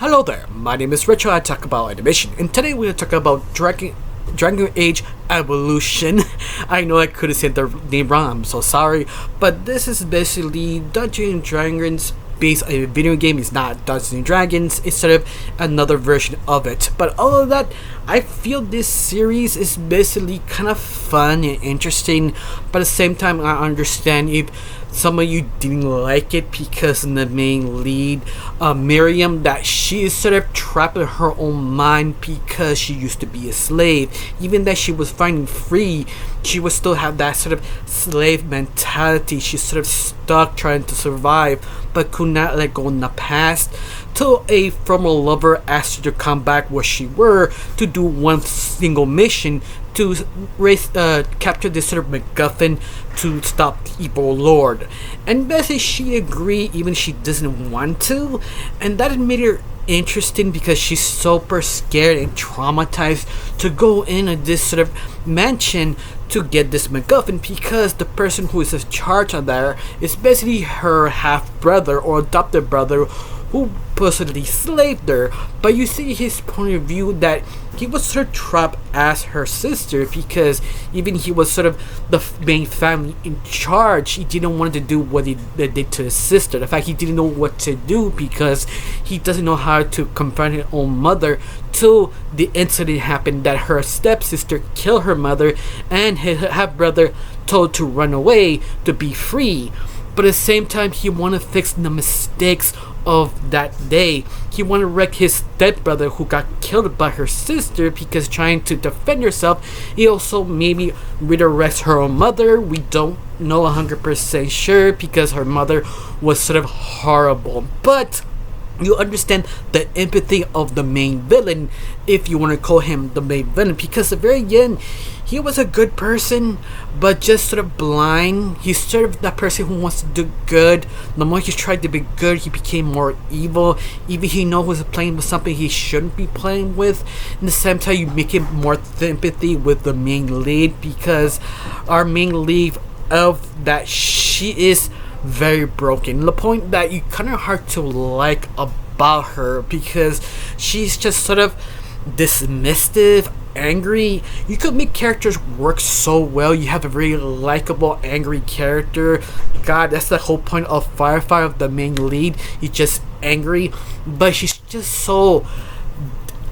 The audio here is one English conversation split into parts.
Hello there, my name is Richard. I talk about animation, and today we're going to talk about Dragon Age Evolution. I know I could have said the name wrong, I'm so sorry, but this is basically Dungeons and Dragons based on a video game. It's not Dungeons and Dragons, it's sort of another version of it. But all of that, I feel this series is basically kind of fun and interesting, but at the same time I understand if some of you didn't like it because in the main lead, Miriam, that she is sort of trapped in her own mind because she used to be a slave. Even that she was finding free, she would still have that sort of slave mentality. She's sort of stuck trying to survive, but could not let go in the past. Till a former lover asked her to come back where she were to do one single mission to capture this sort of MacGuffin to stop the evil lord. And basically she agreed even she doesn't want to, and that made her interesting because she's super scared and traumatized to go in this sort of mansion to get this MacGuffin, because the person who is in charge of there is basically her half brother or adopted brother who personally slaved her. But you see his point of view that he was sort of trapped as her sister because even he was sort of the main family in charge, he didn't want to do what they did to his sister. In fact, he didn't know what to do because he doesn't know how to confront his own mother till the incident happened that her stepsister killed her mother and his half brother told to run away to be free. But at the same time, he wanted to fix the mistakes of that day. He wanted to wreck his stepbrother who got killed by her sister because trying to defend herself. He also maybe redirects her own mother. We don't know 100% sure because her mother was sort of horrible. But you understand the empathy of the main villain, if you want to call him the main villain, because at the very end he was a good person but just sort of blind. He's sort of that person who wants to do good. The more he tried to be good, he became more evil. Even he knows he's playing with something he shouldn't be playing with. In the same time, you make him more sympathy with the main lead, because our main lead of that, she is very broken, the point that you kind of hard to like about her because she's just sort of dismissive, angry. You could make characters work so well. You have a very likable angry character. God, that's the whole point of Firefly, of the main lead. He's just angry, but she's just so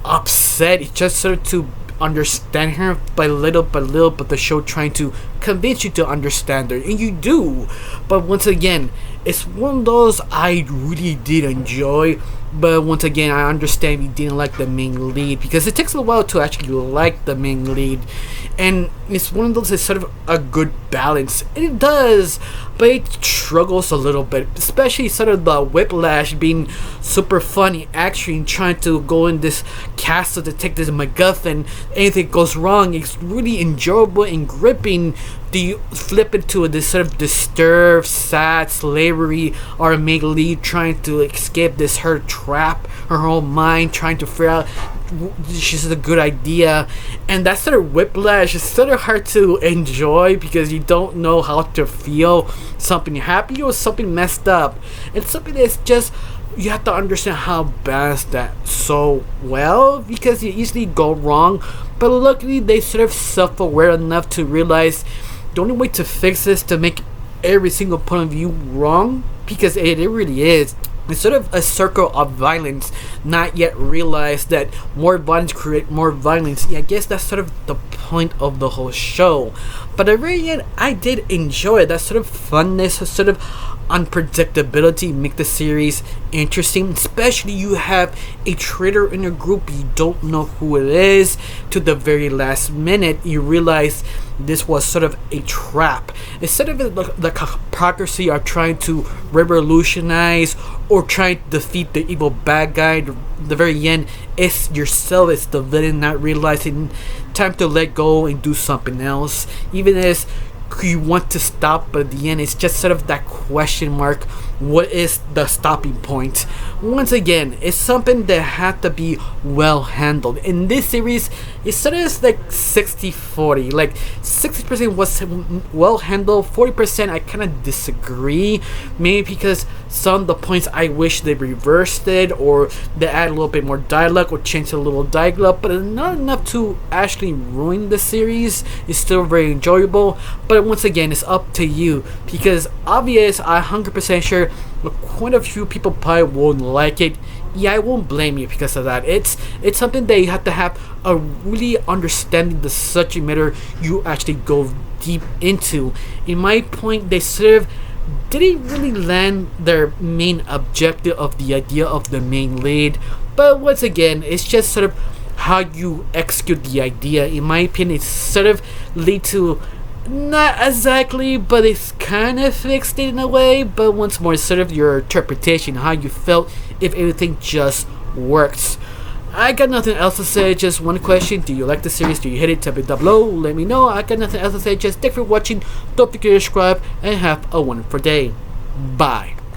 upset. It's just sort of to understand her by little, but the show trying to convince you to understand her, and you do. But once again, it's one of those I really did enjoy. But once again, I understand you didn't like the main lead because it takes a while to actually like the main lead, and it's one of those that's sort of a good balance, and it does, but it struggles a little bit, especially sort of the whiplash being super funny action, trying to go in this castle to take this MacGuffin. Anything goes wrong, it's really enjoyable and gripping. Do you flip into this sort of disturbed, sad slavery, or main lead trying to escape this her trap, her whole mind trying to figure out she's a good idea, and that sort of whiplash is sort of hard to enjoy because you don't know how to feel, something happy or something messed up. It's something that's just, you have to understand how balance that so well because you easily go wrong, but luckily they sort of self-aware enough to realize the only way to fix this to make every single point of view wrong, because it really is. It's sort of a circle of violence, not yet realized that more violence create more violence. Yeah, I guess that's sort of the point of the whole show. But at the very end, I did enjoy it. That sort of funness, sort of unpredictability make the series interesting, especially you have a traitor in your group, you don't know who it is, to the very last minute you realize this was sort of a trap. Instead of the hypocrisy of trying to revolutionize or trying to defeat the evil bad guy, the very end, it's yourself, it's the villain not realizing time to let go and do something else, even as you want to stop, but at the end it's just sort of that question mark what is the stopping point? Once again, it's something that had to be well handled. In this series, it started as like 60-40. Like 60% was well handled, 40% I kind of disagree. Maybe because some of the points I wish they reversed it, or they add a little bit more dialogue or change a little dialogue, but not enough to actually ruin the series. It's still very enjoyable, but once again, it's up to you, because obvious, I'm 100% sure quite a few people probably won't like it. Yeah, I won't blame you because of that. It's something that you have to have a really understanding the subject matter you actually go deep into. In my point, they sort of didn't really land their main objective of the idea of the main lead, but once again, it's just sort of how you execute the idea. In my opinion, it sort of lead to, not exactly, but it's kind of fixed it in a way, but once more, it's sort of your interpretation, how you felt, if everything just works. I got nothing else to say, just one question: do you like the series? Do you hate it? Tell me down below, let me know. I got nothing else to say, just thanks for watching, don't forget to subscribe, and have a wonderful day. Bye.